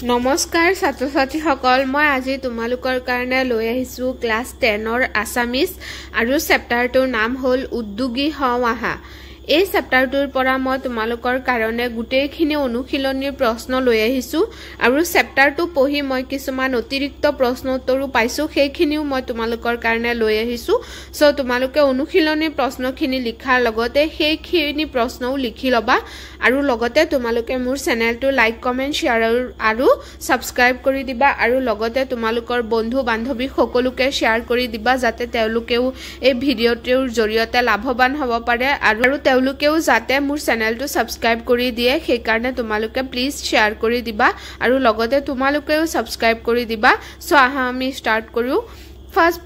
নমস্কাৰ ছাত্ৰ ছাত্ৰীসকল মই আজি তোমালোকৰ কাৰণে লৈ আহিছো ক্লাছ 10 ৰ আসামিজ আৰু চেপ্টাৰটোৰ নাম হ'ল উদ্যোগী হওঁ আহা এই চেপ্টাৰটোৰ পৰা মই তোমালোকৰ কাৰণে গুটেইখিনি অনুশীলনীৰ প্ৰশ্ন লৈ আহিছো আৰু চেপ্টাৰটো পঢ়ি মই কিছুমান অতিৰিক্ত প্ৰশ্ন উত্তৰো পাইছো সেইখিনিও মই তোমালোকৰ কাৰণে লৈ আহিছো সো তোমালোকে অনুশীলনীৰ প্ৰশ্নখিনি লিখাৰ লগতে সেইখিনি প্ৰশ্নও লিখি লবা আৰু লগতে তোমালোকে মোৰ চেনেলটো লাইক কমেন্ট শেয়াৰ আৰু সাবস্ক্ৰাইব কৰি দিবা আৰু লগতে তোমালোকৰ বন্ধু বান্ধৱী সকলোকে শেয়াৰ কৰি দিবা যাতে তেওঁলোকেও এই ভিডিঅটোৰ জৰিয়তে লাভৱান হ'ব পাৰে আৰু তেওঁলোকেও যাতে মোৰ চেনেলটো সাবস্ক্ৰাইব কৰি দিয়ে সেই কাৰণে তোমালোকে প্লিজ শেয়াৰ কৰি দিবা আৰু লগতে তোমালোকেও সাবস্ক্ৰাইব কৰি দিবা সো আহা আমি স্টাৰ্ট কৰো ফাৰ্স্ট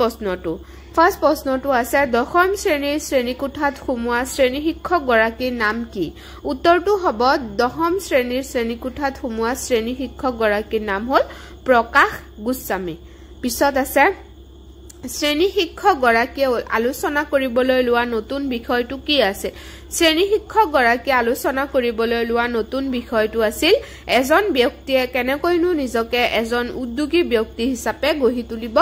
প্ৰশ্নটো আছে দশম শ্ৰেণীৰ শ্ৰেণীকোঠাত সোমোৱা শ্ৰেণী শিক্ষক গৰাকীৰ নাম কি উত্তৰটো হ'ব দশম শ্ৰেণীৰ শ্ৰেণীকোঠাত সোমোৱা শ্ৰেণী শিক্ষক গৰাকীৰ নাম হ'ল প্ৰকাশ গোস্বামী পিছত আছে শ্ৰেণী শিক্ষক গৰাকীয়ে আলোচনা কৰিবলৈ লোৱা নতুন বিষয়টো কি আছে শ্ৰেণী শিক্ষক গৰাকীয়ে আলোচনা কৰিবলৈ লোৱা নতুন বিষয়টো আছিল এজন ব্যক্তিয়ে কেনেকৈনো নিজকে এজন উদ্যোগী ব্যক্তি হিচাপে গঢ়ি তুলিব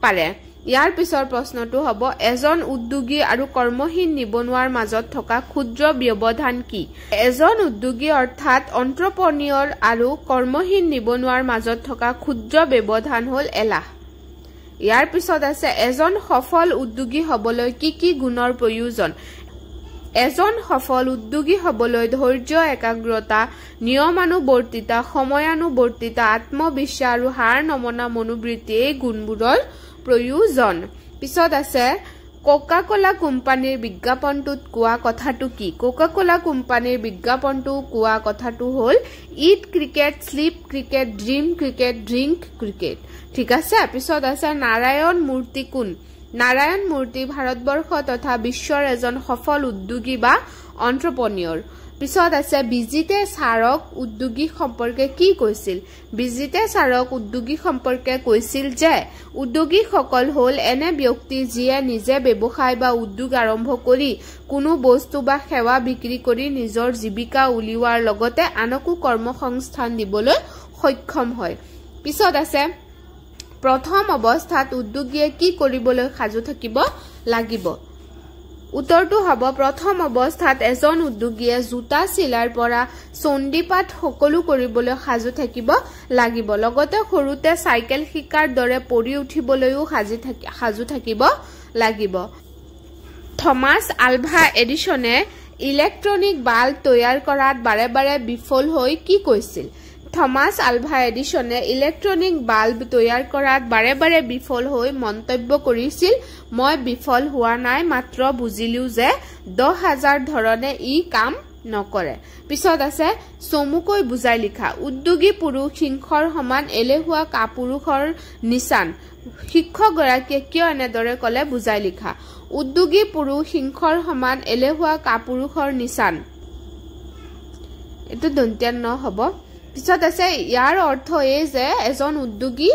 পাৰে ইয়াৰ পিছৰ প্ৰশ্নটো হ'ব এজন উদ্যোগী আৰু কৰ্মহীন নিবনুৱাৰ মাজত থকা ক্ষুদ্ৰ ব্যৱধান কি এজন উদ্যোগী অৰ্থাৎ এন্টাৰপ্ৰেনিয়ৰ আৰু কৰ্মহীন নিবনুৱাৰ মাজত থকা ক্ষুদ্ৰ ব্যৱধান হ'ল এলাহ ইয়াৰ পিছত আছে এজন সফল উদ্যোগী হ'বলৈ কি গুণৰ প্ৰয়োজন এজন সফল উদ্যোগী হ'বলৈ ধৈৰ্য একাগ্ৰতা নিয়মানুবৰ্তিতা সময়ানুবৰ্তিতা আত্মবিশ্বাস আৰু হাৰ নমনা মনোবৃত্তি এই গুণবোৰৰ প্ৰয়োজন পিছত আছে কোকা-কোলা কোম্পানীৰ বিজ্ঞাপনটোত কোৱা কথাটো কি কোকা-কোলা কোম্পানীৰ বিজ্ঞাপনটো কোৱা কথাটো হ'ল eat cricket sleep cricket dream cricket drink cricket ঠিক আছে পিছত আছে নাৰায়ণ মূৰ্তি কোন নাৰায়ণ মূৰ্তি ভাৰতবৰ্ষ তথা বিশ্বৰ এজন সফল উদ্যোগী বা এন্টাৰপ্ৰেনিয়ৰ পিছত আছে বিজিতে সাৰক উদ্যোগী সম্পৰ্কে কি কৈছিল বিজিতে সাৰক উদ্যোগী সম্পৰ্কে কৈছিল যে উদ্যোগীসকল হ'ল এনে ব্যক্তি যিয়ে নিজে ব্যৱসায় বা উদ্যোগ আৰম্ভ কৰি কোনো বস্তু বা সেৱা বিক্ৰী কৰি নিজৰ জীৱিকা উলিওৱাৰ লগতে আনকো কৰ্মসংস্থান দিবলৈ সক্ষম হয় পিছত আছে প্ৰথম অৱস্থাত উদ্যোগীয়ে কি কৰিবলৈ সাজু থাকিব লাগিব উত্তৰটো হ'ব প্ৰথম অৱস্থাত এজন উদ্যোগীয়ে জোতা চিলাৰ পৰা চণ্ডীপাঠ সকলো কৰিবলৈ সাজু থাকিব লাগিব লগতে সৰুতে সাইকেল শিকাৰ দৰে পৰি উঠিবলৈও সাজু থাকিব লাগিব থমাস আলভা এডিসনে ইলেক্ট্ৰনিক বাল্ব তৈয়াৰ কৰাত বাৰে বাৰে বিফল হৈ কি কৈছিল থমাস আলভা এডিসনে ইলেক্ট্ৰনিক বাল্ব তৈয়াৰ কৰাত বাৰে বাৰে বিফল হৈ মন্তব্য কৰিছিল মই বিফল হোৱা নাই মাত্ৰ বুজিলো যে 10000 ধৰণে ই কাম নকৰে পিছত আছে চমুকৈ বুজাই লিখা উদ্যোগী পুৰুষ সিংহৰ সমান এলেহুৱা কাপুৰুষৰ নিচান শিক্ষক গৰাকীয়ে কিয় এনেদৰে কলে বুজাই লিখা উদ্যোগী পুৰুষ সিংহৰ সমান এলেহুৱা কাপুৰুষৰ নিচান এটো দন্ত্যান ন হ'ব পিছত আছে ইয়াৰ অৰ্থ এই যে এজন উদ্যোগী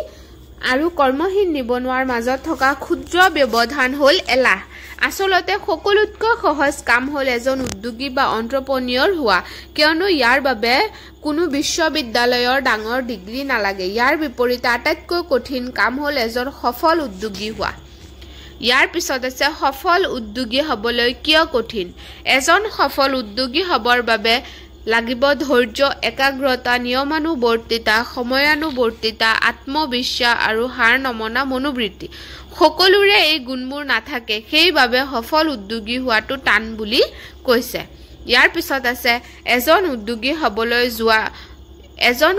আৰু কৰ্মহীন নিবনুৱাৰ মাজত থকা ক্ষুদ্ৰ ব্যৱধান হ'ল এলাহ আসলতে সকলোতকৈ সহজ কাম হ'ল এজন উদ্যোগী বা এন্টাৰপ্ৰেনিয়ৰ হোৱা কিয়নো ইয়াৰ বাবে কোনো বিশ্ববিদ্যালয়ৰ ডাঙৰ ডিগ্ৰী নালাগে ইয়াৰ বিপৰীতে আটাইতকৈ কঠিন কাম হ'ল এজন সফল উদ্যোগী হোৱা ইয়াৰ পিছত আছে সফল উদ্যোগী হ'বলৈ কিয় কঠিন এজন সফল উদ্যোগী হ'বৰ বাবে লাগিব ধৈৰ্য একাগ্ৰতা নিয়মানুবৰ্তিতা সময়ানুবৰ্তিতা আত্মবিশ্বাস আৰু হাৰ নমনা মনোবৃত্তি সকলোৰে এই গুণবোৰ নাথাকে সেইবাবে সফল উদ্যোগী হোৱাটো টান বুলি কৈছে ইয়াৰ পিছত আছে এজন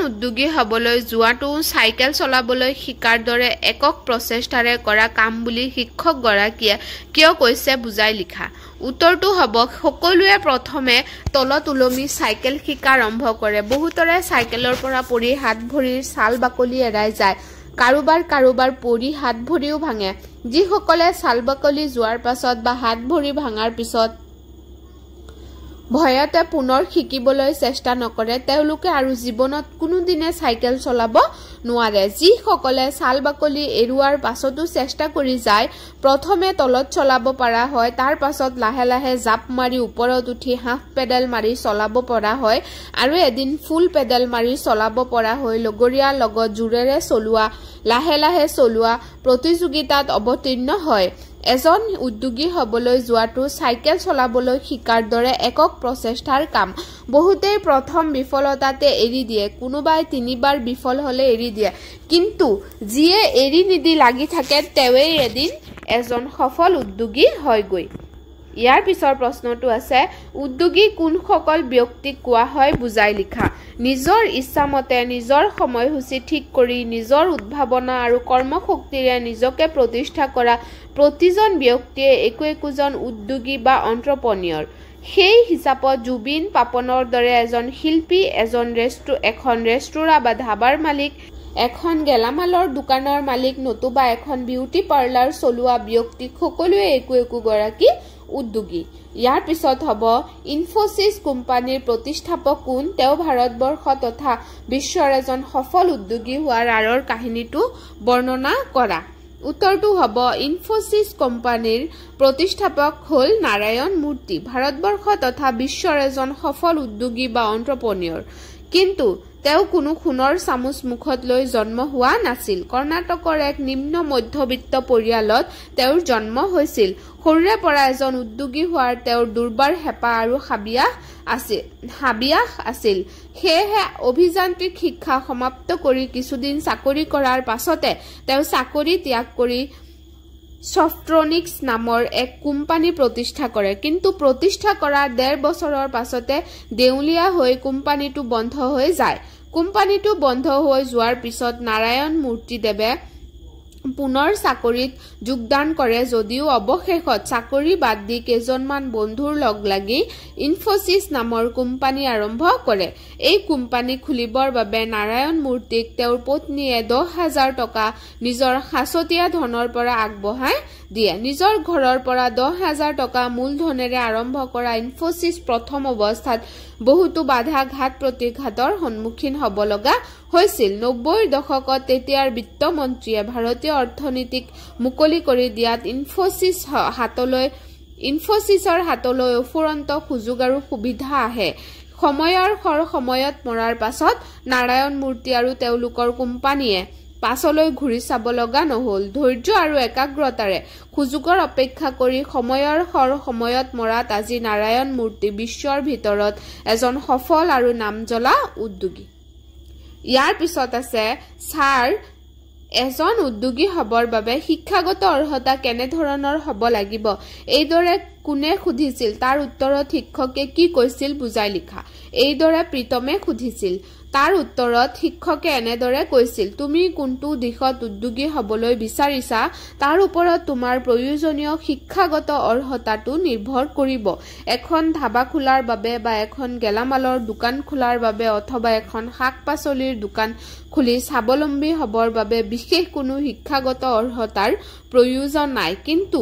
উদ্যোগী হ'বলৈ যোৱাটো চাইকেল চলাবলৈ শিকাৰ দৰে একক প্ৰচেষ্টাৰে কৰা কাম বুলি শিক্ষক গৰাকীয়ে কিয় কৈছে বুজাই লিখা উত্তৰটো হ'ব সকলোৱে প্ৰথমে তলত ওলমি চাইকেল শিকা আৰম্ভ কৰে বহুতৰে চাইকেলৰ পৰা পৰি হাত ভৰিৰ ছাল বাকলি এৰাই যায় কাৰোবাৰ পৰি হাত ভৰিও ভাঙে যিসকলে ছাল বাকলি যোৱাৰ পাছত বা হাত ভৰি ভাঙাৰ পিছত ভয়তে পুনৰ শিকিবলৈ চেষ্টা নকৰে তেওঁলোকে আৰু জীৱনত কোনোদিনে চাইকেল চলাব নোৱাৰে যিসকলে ছাল বাকলি এৰুৱাৰ পাছতো চেষ্টা কৰি যায় প্ৰথমে তলত চলাব পৰা হয় তাৰ পাছত লাহে লাহে জাপ মাৰি ওপৰত উঠি হাফ পেডেল মাৰি চলাব পৰা হয় আৰু এদিন ফুল পেডেল মাৰি চলাব পৰা হয় লগৰীয়াৰ লগত জোৰেৰে চলোৱা লাহে লাহে চলোৱা প্ৰতিযোগিতাত অৱতীৰ্ণ হয় এজন উদ্যোগী হবলৈ যোৱাটো চাইকেল চলাবলৈ শিকাৰ দৰে একক প্ৰচেষ্টাৰ কাম বহুতেই প্ৰথম বিফলতাতে এৰি দিয়ে কোনোবাই তিনিবাৰ বিফল হলে এৰি দিয়ে কিন্তু যিয়ে এৰি নিদি লাগি থাকে তেৱেই এদিন এজন সফল উদ্যোগী হয়গৈ ইয়াৰ পিছৰ প্ৰশ্নটো আছে উদ্যোগী কোনসকল ব্যক্তিক কোৱা হয় বুজাই লিখা নিজৰ ইচ্ছামতে নিজৰ সময়সূচী ঠিক কৰি নিজৰ উদ্ভাৱনা আৰু কৰ্মশক্তিৰে নিজকে প্ৰতিষ্ঠা কৰা প্ৰতিজন ব্যক্তিয়ে একোজন উদ্যোগী বা এণ্ট্ৰপ্ৰেনিয়ৰ সেই হিচাপত জুবিন পাপনৰ দৰে এজন শিল্পী এখন ৰেষ্টুৰাঁ বা ধাবাৰ মালিক এখন গেলামালৰ দোকানৰ মালিক নতুবা এখন বিউটি পাৰ্লাৰ চলোৱা ব্যক্তি সকলোৱে একোগৰাকী উদ্যোগী ইয়াৰ পিছত হ'ব ইনফোসিস কোম্পানীৰ প্ৰতিষ্ঠাপক কোন তেওঁ ভাৰতবৰ্ষ তথা বিশ্বৰ এজন সফল উদ্যোগী হোৱাৰ আঁৰৰ কাহিনীটো বৰ্ণনা কৰা উত্তৰটো হ'ব ইনফোসিস কোম্পানীৰ প্ৰতিষ্ঠাপক হ'ল নাৰায়ণ মূৰ্তি ভাৰতবৰ্ষ তথা বিশ্বৰ এজন সফল উদ্যোগী বা এণ্ট্ৰপ্ৰেনিয়ৰ কিন্তু তেওঁ কোনো সোণৰ চামুচ মুখত লৈ জন্ম হোৱা নাছিল কৰ্ণাটকৰ এক নিম্ন মধ্যবিত্ত পৰিয়ালত তেওঁৰ জন্ম হৈছিল সৰুৰে পৰা এজন উদ্যোগী হোৱাৰ তেওঁৰ দুৰ্বাৰ হেঁপাহ আৰু হাবিয়াস আছিল সেয়েহে অভিযান্ত্ৰিক শিক্ষা সমাপ্ত কৰি কিছুদিন চাকৰি কৰাৰ পাছতে তেওঁ চাকৰি ত্যাগ কৰি সফট্ৰনিক্স নামৰ এক কোম্পানী প্ৰতিষ্ঠা কৰে কিন্তু প্ৰতিষ্ঠা কৰাৰ 1.5 বছৰৰ পাছতে দেউলিয়া হৈ কোম্পানীটো বন্ধ হৈ যায় কোম্পানীটো বন্ধ হৈ যোৱাৰ পিছত নাৰায়ণ মূৰ্তিদেৱে পুনৰ চাকৰিত যোগদান কৰে যদিও অৱশেষত চাকৰি বাদ দি কেইজনমান বন্ধুৰ লগ লাগি ইনফোসিস নামৰ কোম্পানী আৰম্ভ কৰে এই কোম্পানী খুলিবৰ বাবে নাৰায়ণ মূৰ্তিক তেওঁৰ পত্নীয়ে 10,000 টকা নিজৰ সাঁচতীয়া ধনৰ পৰা আগবঢ়াই দিয়ে নিজৰ ঘৰৰ পৰা 10,000 টকা মূলধনেৰে আৰম্ভ কৰা ইনফোসিস প্ৰথম অৱস্থাত বহুতো বাধা ঘাত প্ৰতিঘাতৰ সন্মুখীন হ'ব লগা হৈছিল 90ৰ দশকত তেতিয়াৰ বিত্তমন্ত্ৰীয়ে ভাৰতীয় অৰ্থনীতিক মুকলি কৰি দিয়াত ইনফোসিসৰ হাতলৈ অফুৰন্ত সুযোগ আৰু সুবিধা আহে সময়ত মৰাৰ পাছত নাৰায়ণ মূৰ্তি আৰু তেওঁলোকৰ কোম্পানীয়ে পাছলৈ ঘূৰি চাব লগা নহল ধৈৰ্য আৰু একাগ্ৰতাৰে সুযোগৰ অপেক্ষা কৰি সময়ত মৰাত আজি নাৰায়ণ মূৰ্তি বিশ্বৰ ভিতৰত এজন সফল আৰু নামজ্বলা উদ্যোগী ইয়াৰ পিছত আছে ছাৰ এজন উদ্যোগী হবৰ বাবে শিক্ষাগত অৰ্হতা কেনে ধৰণৰ হ'ব লাগিব এইদৰে কোনে সুধিছিল তাৰ উত্তৰত শিক্ষকে কি কৈছিল বুজাই লিখা এইদৰে প্ৰীতমে সুধিছিল তাৰ উত্তৰত শিক্ষকে এনেদৰে কৈছিল তুমি কোনটো দিশত উদ্যোগী হবলৈ বিচাৰিছা তাৰ ওপৰত তোমাৰ প্ৰয়োজনীয় শিক্ষাগত অৰ্হতাটো নিৰ্ভৰ কৰিব এখন ধাবা খোলাৰ বাবে বা এখন গেলামালৰ দোকান খোলাৰ বাবে অথবা এখন শাক-পাচলিৰ দোকান খুলি স্বাৱলম্বী হবৰ বাবে বিশেষ কোনো শিক্ষাগত অৰ্হতাৰ প্ৰয়োজন নাই কিন্তু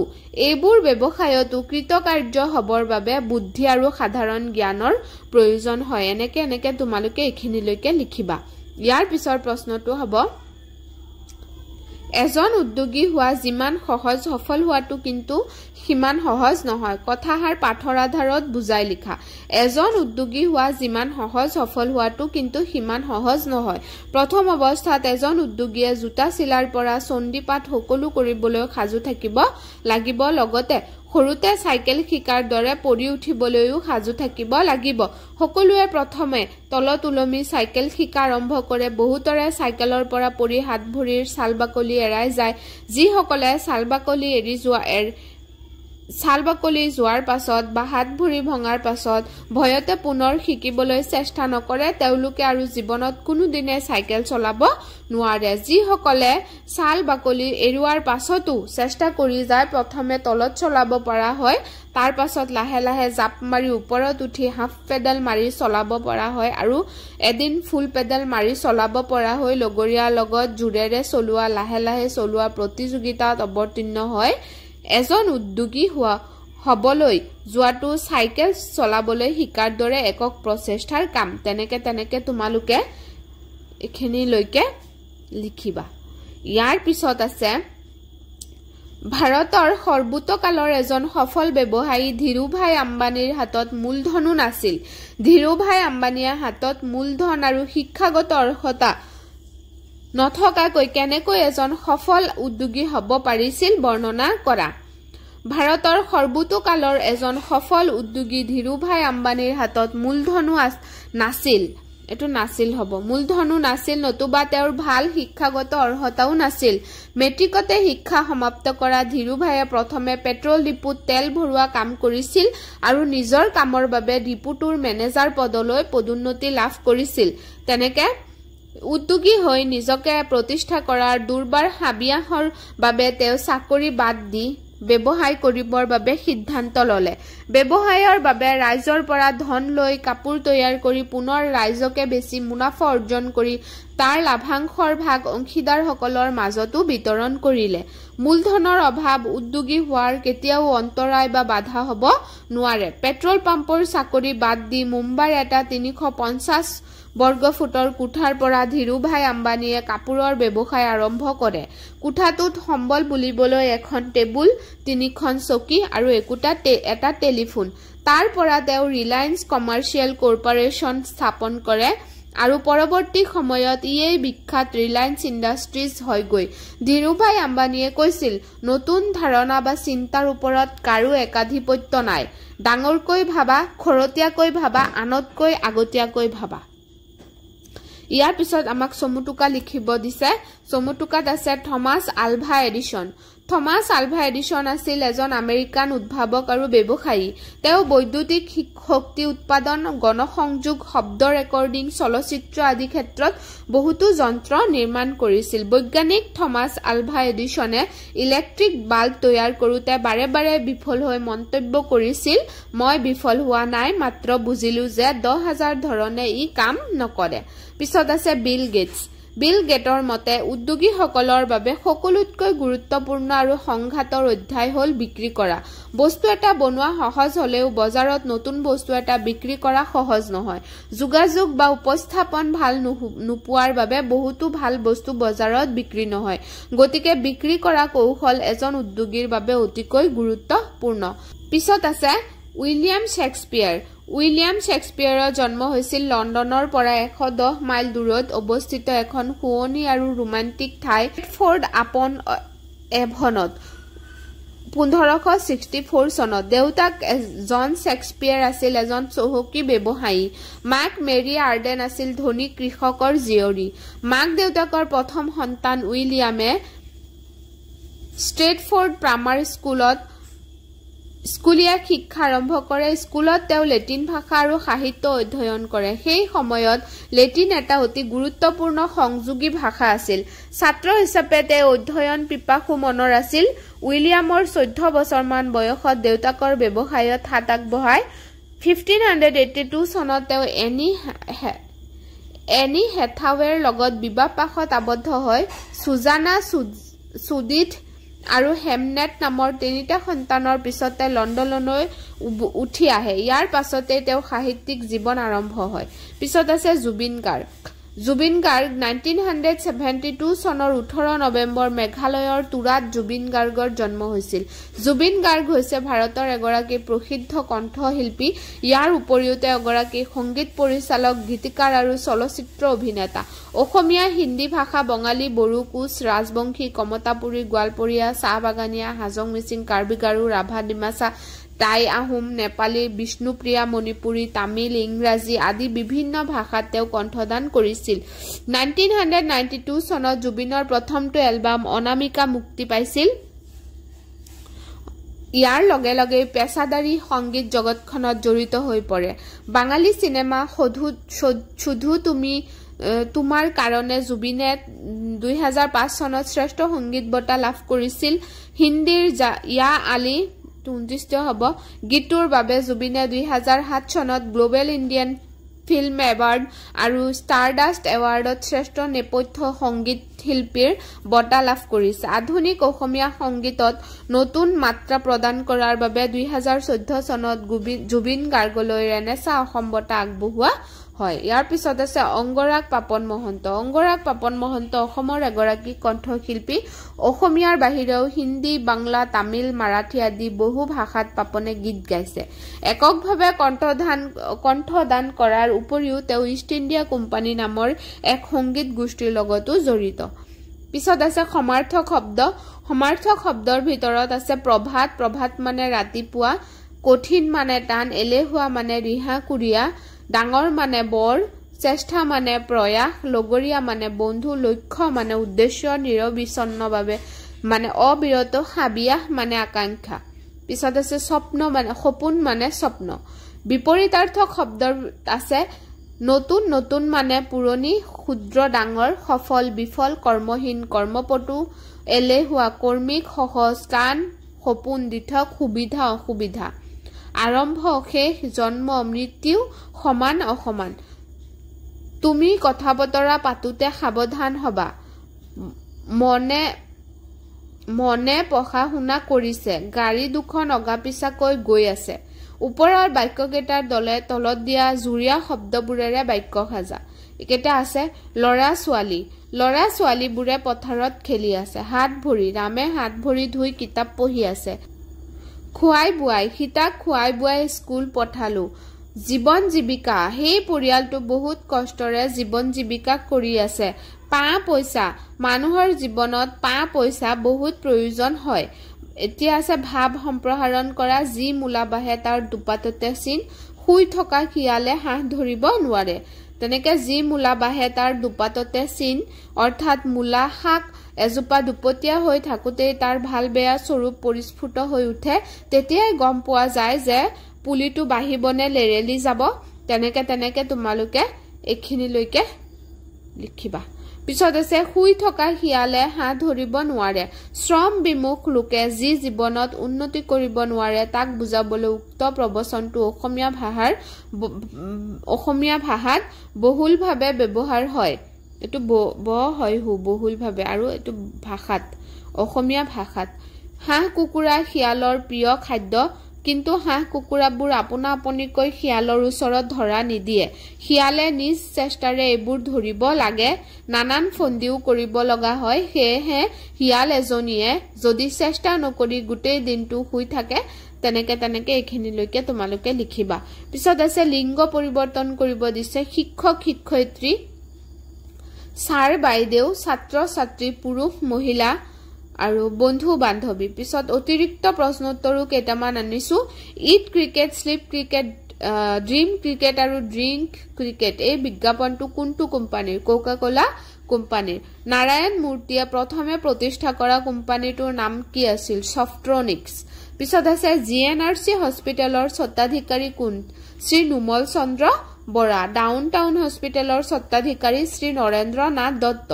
এইবোৰ ব্যৱসায়তো কৃতকাৰ্য হবৰ বাবে বুদ্ধি আৰু সাধাৰণ জ্ঞানৰ প্ৰয়োজন হয় এনেকে তোমালোকে এইখিনিলৈকে লিখিবা ইয়াৰ পিছৰ প্ৰশ্নটো হ'ব এজন উদ্যোগী হোৱা যিমান সহজ সফল হোৱাটো কিন্তু সিমান সহজ নহয় কথাহাৰ পাঠৰ আধাৰত বুজাই লিখা এজন উদ্যোগী হোৱা যিমান সহজ সফল হোৱাটো কিন্তু সিমান সহজ নহয় প্ৰথম অৱস্থাত এজন উদ্যোগীয়ে জোতা চিলাৰ পৰা চণ্ডীপাঠ সকলো কৰিবলৈ সাজু থাকিব লাগিব লগতে সৰুতে চাইকেল শিকাৰ দৰে পৰি উঠিবলৈও সাজু থাকিব লাগিব সকলোৱে প্ৰথমে তলত উলমি চাইকেল শিকা আৰম্ভ কৰে বহুতৰে চাইকেলৰ পৰা পৰি হাত ভৰিৰ ছালবাকলি এৰাই যায় যিসকলে ছালবাকলি যোৱাৰ পাছত বা হাত ভৰি ভঙাৰ পাছত ভয়তে পুনৰ শিকিবলৈ চেষ্টা নকৰে তেওঁলোকে আৰু জীৱনত কোনোদিনে চাইকেল চলাব নোৱাৰে যিসকলে ছালবাকলি এৰুৱাৰ পাছতো চেষ্টা কৰি যায় প্ৰথমে তলত চলাব পৰা হয় তাৰ পাছত লাহে লাহে জাপ মাৰি ওপৰত উঠি হাফ পেডেল মাৰি চলাব পৰা হয় আৰু এদিন ফুল পেডেল মাৰি চলাব পৰা হয় লগৰীয়াৰ লগত জোৰেৰে চলোৱা লাহে লাহে চলোৱা প্ৰতিযোগিতাত অৱতীৰ্ণ হয় এজন উদ্যোগী হবলৈ যোৱাটো সাইকেল চলাবলৈ শিকাৰ দৰে একক প্ৰচেষ্টাৰ কাম তেনেকে তোমালোকে এখিনি লৈকে লিখিবা ইয়াৰ পিছত আছে ভাৰতৰ সৰ্বোত্তকালৰ এজন সফল ব্যৱসায়ী ধীৰুভাই আম্বানীৰ হাতত মূলধনো নাছিল ধীৰুভাই আম্বানীৰ হাতত মূলধন আৰু শিক্ষাগত অৰ্হতা নথকাকৈ কেনেকৈ এজন সফল উদ্যোগী হ'ব পাৰিছিল বৰ্ণনা কৰা ভাৰতৰ সৰ্বোত্তকালৰ এজন সফল উদ্যোগী ধীৰুভাই আম্বানীৰ হাতত মূলধনো নাছিল এটো নাছিল হ'ব মূলধনো নাছিল নতুবা তেওঁৰ ভাল শিক্ষাগত অৰ্হতাও নাছিল মেট্ৰিকতে শিক্ষা সমাপ্ত কৰা ধীৰুভাইয়ে প্ৰথমে পেট্ৰল ডিপুত তেল ভৰোৱা কাম কৰিছিল আৰু নিজৰ কামৰ বাবে ডিপুটোৰ মেনেজাৰ পদলৈ পদোন্নতি লাভ কৰিছিল তেনেকে উদ্যোগী হৈ নিজকে প্ৰতিষ্ঠা কৰাৰ দুৰ্বাৰ হাবিয়াহৰ বাবে তেওঁ চাকৰি বাদ দি ব্যৱসায় কৰিবৰ বাবে সিদ্ধান্ত ললে ব্যৱসায়ৰ বাবে ৰাইজৰ পৰা ধন লৈ কাপোৰ তৈয়াৰ কৰি পুনৰ ৰাইজকে বেছি মুনাফা অৰ্জন কৰি তাৰ লাভাংশৰ ভাগ অংশীদাৰসকলৰ মাজতো বিতৰণ কৰিলে মূলধনৰ অভাৱ উদ্যোগী হোৱাৰ কেতিয়াও অন্তৰায় বা বাধা হ'ব নোৱাৰে পেট্ৰল পাম্পৰ চাকৰি বাদ দি মুম্বাইৰ এটা 350 বৰ্গফুটৰ কোঠাৰ পৰা ধীৰুভাই আম্বানীয়ে কাপোৰৰ ব্যৱসায় আৰম্ভ কৰে কোঠাটোত সম্বল বুলিবলৈ এখন টেবুল তিনিখন চকী আৰু এটা টেলিফোন তাৰ পৰা তেওঁ ৰিলায়েন্স কমাৰ্চিয়েল কৰ্পোৰেচন স্থাপন কৰে আৰু পৰৱৰ্তী সময়ত এই বিখ্যাত ৰিলায়েন্স ইণ্ডাষ্ট্ৰিজ হৈ গৈ ধীৰুভাই আম্বানীয়ে কৈছিল নতুন ধাৰণা বা চিন্তাৰ ওপৰত কাৰো একাধিপত্য নাই ডাঙৰকৈ ভাবা খৰতীয়াকৈ ভাবা আনতকৈ আগতীয়াকৈ ভাবা ইয়াৰ পিছত আমাক চমুটুকা লিখিব দিছে চমুটুকাত আছে Thomas Alva Edison Thomas Alva Edison আছিল এজন আমেৰিকান উদ্ভাৱক আৰু ব্যৱসায়ী তেওঁ বৈদ্যুতিক শক্তি উৎপাদন গণসংযোগ শব্দ ৰেকৰ্ডিং চলচ্চিত্ৰ আদি ক্ষেত্ৰত বহুতো যন্ত্ৰ নিৰ্মাণ কৰিছিল বৈজ্ঞানিক থমাস আলভা এডিসনে ইলেক্ট্ৰিক বাল্ব তৈয়াৰ কৰোতে বাৰে বাৰে বিফল হৈ মন্তব্য কৰিছিল মই বিফল হোৱা নাই মাত্ৰ বুজিলো যে 10000 ধৰণে ই কাম নকৰে পিছত আছে বিল গেটৰ মতে উদ্যোগীসকলৰ বাবে সকলোতকৈ গুৰুত্বপূৰ্ণ আৰু সংঘাতৰ অধ্যায় হ'ল বিক্ৰী কৰা বস্তু এটা বনোৱা সহজ হলেও বজাৰত নতুন বস্তু এটা বিক্ৰী কৰা সহজ নহয় যোগাযোগ বা উপস্থাপন ভাল নোপোৱাৰ বাবে বহুতো ভাল বস্তু বজাৰত বিক্ৰী নহয় গতিকে বিক্ৰী কৰা কৌশল এজন উদ্যোগীৰ বাবে অতিকৈ গুৰুত্বপূৰ্ণ পিছত আছে উইলিয়াম শেক্সপিয়াৰৰ জন্ম হৈছিল লণ্ডনৰ পৰা 110 মাইল দূৰত অৱস্থিত এখন শুৱনি আৰু ৰোমান্টিক ঠাই ফৰ্ড আপন এভনত 1564 চনত দেউতাক জন শেক্সপিয়াৰ আছিল এজন চহকী ব্যৱসায়ী মাক মেৰী আৰ্ডেন আছিল ধনী কৃষকৰ জীয়ৰী মাক দেউতাকৰ প্ৰথম সন্তান উইলিয়ামে ষ্ট্ৰেটফৰ্ড প্ৰাইমাৰী স্কুলীয়া শিক্ষা আৰম্ভ কৰে স্কুলত তেওঁ লেটিন ভাষা আৰু সাহিত্য অধ্যয়ন কৰে সেই সময়ত লেটিন এটা অতি গুৰুত্বপূৰ্ণ সংযোগী ভাষা আছিল ছাত্ৰ হিচাপে তেওঁ অধ্যয়ন পিপাসু মনৰ আছিল উইলিয়ামৰ 14 বছৰমান বয়সত দেউতাকৰ ব্যৱসায়ত হাত আগবঢ়ায় 1582 চনত তেওঁ এনি হেথাৱেৰ লগত বিবাহপাশত আবদ্ধ হয় সুজানা সুদিথ আৰু হেমনেট নামৰ তিনিটা সন্তানৰ পিছতে লণ্ডনলৈ উঠি আহে ইয়াৰ পাছতে তেওঁ সাহিত্যিক জীৱন আৰম্ভ হয় পিছত আছে জুবিন গাৰ্গ 1972 চনৰ 18 নৱেম্বৰ মেঘালয়ৰ তুৰাত জুবিন গাৰ্গৰ জন্ম হৈছিল জুবিন গাৰ্গ হৈছে ভাৰতৰ এগৰাকী প্ৰসিদ্ধ কণ্ঠশিল্পী ইয়াৰ উপৰিও তেওঁ এগৰাকী সংগীত পৰিচালক গীতিকাৰ আৰু চলচ্চিত্ৰ অভিনেতা অসমীয়া হিন্দী ভাষা বঙালী বড়ো কোচ ৰাজবংশী কমতাপুৰী গোৱালপৰীয়া চাহবাগানীয়া হাজং মিচিং কাৰ্বি গাৰো ৰাভা ডিমাচা টাই আহোম নেপালী বিষ্ণুপ্ৰিয়া মণিপুৰী তামিল ইংৰাজী আদি বিভিন্ন ভাষাত তেওঁ কণ্ঠদান কৰিছিল 1992 চনত জুবিনৰ প্ৰথমটো এলবাম অনামিকা মুক্তি পাইছিল ইয়াৰ লগে লগে পেছাদাৰী সংগীত জগতখনত জড়িত হৈ পৰে বাঙালী সিনেমা শুধু তুমি তোমাৰ কাৰণে জুবিনে 2005 চনত শ্ৰেষ্ঠ সংগীত বঁটা লাভ কৰিছিল হিন্দীৰ ইয়া আলী 29 হ'ব গীতটোৰ বাবে জুবিনে 2007 চনত গ্লোবেল ইণ্ডিয়ান ফিল্ম এৱাৰ্ড আৰু ষ্টাৰডাষ্ট এৱাৰ্ডত শ্ৰেষ্ঠ নেপথ্য সংগীত শিল্পীৰ বঁটা লাভ কৰিছে আধুনিক অসমীয়া সংগীতত নতুন মাত্ৰা প্ৰদান কৰাৰ বাবে 2014 চনত জুবিন গাৰ্গলৈ ৰেনেছা অসম বঁটা আগবঢ়োৱা হয় ইয়াৰ পিছত আছে অংগৰাগ পাপন মহন্ত অসমৰ এগৰাকী কণ্ঠশিল্পী অসমীয়াৰ বাহিৰেও হিন্দী বাংলা তামিল মাৰাঠী আদি বহু ভাষাত পাপনে গীত গাইছে এককভাৱে কণ্ঠদান কৰাৰ উপৰিও তেওঁ ইষ্ট ইণ্ডিয়া কোম্পানী নামৰ এক সংগীত গোষ্ঠীৰ লগতো জড়িত পিছত আছে সমাৰ্থক শব্দৰ ভিতৰত আছে প্ৰভাত মানে ৰাতিপুৱা কঠিন মানে টান এলেহুৱা মানে ৰিহা কুৰিয়া ডাঙৰ মানে বৰ চেষ্টা মানে প্ৰয়াস লগৰীয়া মানে বন্ধু লক্ষ্য মানে উদ্দেশ্য নিৰবিচ্ছিন্নভাৱে মানে অবিৰত হাবিয়াহ মানে আকাংক্ষা পিছত আছে স্বপ্ন মানে সপোন মানে স্বপ্ন বিপৰীতাৰ্থক শব্দৰ আছে নতুন মানে পুৰণি ক্ষুদ্ৰ ডাঙৰ সফল বিফল কৰ্মহীন কৰ্মপটু এলেহুৱা কৰ্মিক সহজ কান সপোন দিঠক সুবিধা অসুবিধা আৰম্ভ শেষ জন্ম মৃত্যু সমান অসমান তুমি কথা বতৰা পাতোতে সাৱধান হবা মনে পঢ়া শুনা কৰিছে গাড়ী দুখন অগাপিছাকৈ গৈ আছে ওপৰৰ বাক্যকেইটাৰ দলে তলত দিয়া জুৰীয়া শব্দবোৰেৰে বাক্য সাজা একেটা আছে লৰা ছোৱালীবোৰে পথাৰত খেলি আছে হাত ভৰি ৰামে হাত ভৰি ধুই কিতাপ পঢ়ি আছে সীতাক খুৱাই বুৱাই স্কুল পঠালো জীৱন জীৱিকা সেই পৰিয়ালটো বহুত কষ্টৰে জীৱন জীৱিকা কৰি আছে পইচা মানুহৰ জীৱনত পইচা বহুত প্ৰয়োজন হয় এতিয়া আছে ভাৱ সম্প্ৰসাৰণ কৰা যি মূলা বাহে তাৰ দুপাততে চিন শুই থকা শিয়ালে হাঁহ ধৰিব নোৱাৰে তেনেকে যি মূলা বাহে তাৰ দুপাততে চিন অৰ্থাৎ মূলা শাক এজোপা দুপতীয়া হৈ থাকোতেই তাৰ ভাল বেয়া স্বৰূপ পৰিস্ফুট হৈ উঠে তেতিয়াই গম পোৱা যায় যে পুলিটো বাঢ়িবনে লেৰেলি যাব তেনেকে তোমালোকে এইখিনিলৈকে লিখিবা পিছত আছে শুই থকা শিয়ালে হাঁহ ধৰিব নোৱাৰে শ্ৰম বিমুখ লোকে যি জীৱনত উন্নতি কৰিব নোৱাৰে তাক বুজাবলৈ উক্ত প্ৰবচনটো অসমীয়া ভাষাত বহুলভাৱে ব্যৱহাৰ হয় এটো বহুলভাৱে আৰু এটো ভাষাত অসমীয়া ভাষাত হাঁহ কুকুৰা শিয়ালৰ প্ৰিয় খাদ্য কিন্তু হাঁহ কুকুৰাবোৰ আপোনা আপনিকৈ শিয়ালৰ ওচৰত ধৰা নিদিয়ে শিয়ালে নিজ চেষ্টাৰে এইবোৰ ধৰিব লাগে নানান ফন্দিও কৰিব লগা হয় সেয়েহে শিয়াল এজনীয়ে যদি চেষ্টা নকৰি গোটেই দিনটো শুই থাকে তেনেকে এইখিনিলৈকে তোমালোকে লিখিবা পিছত আছে লিংগ পৰিৱৰ্তন কৰিব দিছে শিক্ষক শিক্ষয়িত্ৰী ছাৰ বাইদেউ ছাত্ৰ ছাত্ৰী পুৰুষ মহিলা আৰু বন্ধু বান্ধৱী পিছত অতিৰিক্ত প্ৰশ্নোত্তৰো কেইটামান আনিছো eat cricket sleep cricket dream cricket আৰু ড্ৰিংক ক্ৰিকেট এই বিজ্ঞাপনটো কোনটো কোম্পানীৰ কোকা-কোলা কোম্পানীৰ নাৰায়ণ মূৰ্তিয়ে প্ৰথমে প্ৰতিষ্ঠা কৰা কোম্পানীটোৰ নাম কি আছিল সফট্ৰনিক্স পিছত আছে জিএনআৰসি হস্পিটেলৰ স্বত্বাধিকাৰী কোন শ্ৰী নুমল চন্দ্ৰ বৰা ডাউন টাউন হস্পিটেলৰ স্বত্বাধিকাৰী শ্ৰী নৰেন্দ্ৰ নাথ দত্ত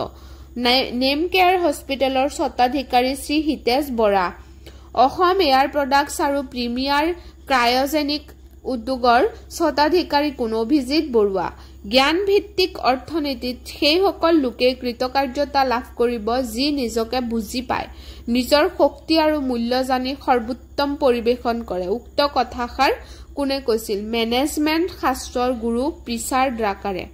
নেম কেয়াৰ হস্পিটেলৰ স্বত্বাধিকাৰী শ্ৰী হিতেশ বৰা অসম এয়াৰ প্ৰডাক্টছ আৰু প্ৰিমিয়াৰ ক্ৰায়জেনিক উদ্যোগৰ স্বত্বাধিকাৰী কোন অভিজিত বৰুৱা জ্ঞান ভিত্তিক অৰ্থনীতিত সেই সকল লোকে কৃতকাৰ্যতা লাভ কৰিব যি নিজকে বুজি পায় নিজৰ শক্তি আৰু মূল্য জানি সৰ্বোত্তম পৰিবেশন কৰে উক্ত কথাষাৰ কোনে কৈছিল মেনেজমেন্ট শাস্ত্ৰৰ গুৰু পিচাৰ্ড ড্ৰাকাৰে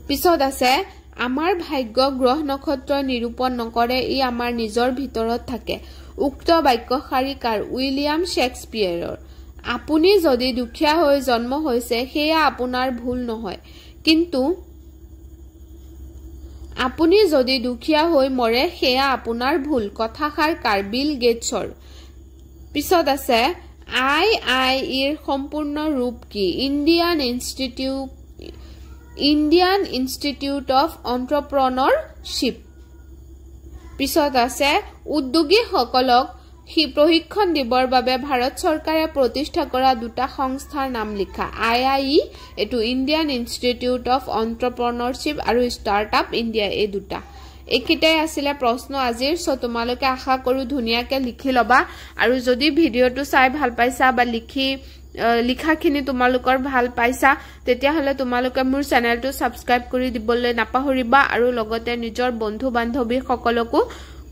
পিছত আছে আমাৰ ভাগ্য গ্ৰহ নক্ষত্ৰ নিৰূপণ নকৰে ই আমাৰ নিজৰ ভিতৰত থাকে উক্ত বাক্যশাৰীকাৰ উইলিয়াম শেক্সপিয়াৰৰ আপুনি যদি দুখীয়া হৈ জন্ম হৈছে সেয়া আপোনাৰ ভুল নহয় কিন্তু আপুনি যদি দুখীয়া হৈ মৰে সেয়া আপোনাৰ ভুল কথাষাৰ কাৰ্বিল গেটছৰ পিছত আছে আইৰ সম্পূৰ্ণ ৰূপ কি ইণ্ডিয়ান ইনষ্টিটিউট অফ এণ্টাৰপ্ৰেনিয়ৰশ্বিপ পিছত আছে উদ্যোগীসকলক প্ৰশিক্ষণ দিবৰ বাবে ভাৰত চৰকাৰে প্ৰতিষ্ঠা কৰা দুটা সংস্থাৰ নাম লিখা আইআই এটো ইণ্ডিয়ান ইনষ্টিটিউট অফ এণ্টাৰপ্ৰেনিয়ৰশ্বিপ আৰু ষ্টাৰ্টআপ ইণ্ডিয়া এই দুটা একিটাই আছিলে প্ৰশ্ন আজিৰ সো তোমালোকে আশা কৰো ধুনিয়াকে লিখি লবা আৰু যদি ভিডিওটো চাই ভাল পাইছা বা লিখি লিখাখিনি তোমালোকৰ ভাল পাইছা তেতিয়া হলে তোমালোকে মোৰ চেনেলটো সাবস্ক্ৰাইব কৰি দিবলৈ নাপাহৰিবা আৰু লগতে নিজৰ বন্ধু বান্ধৱী সকলকো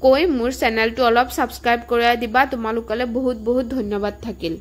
কৈ মোৰ চেনেলটো অলপ সাবস্ক্ৰাইব কৰি দিবা তোমালোকলে বহুত বহুত ধন্যবাদ থাকিল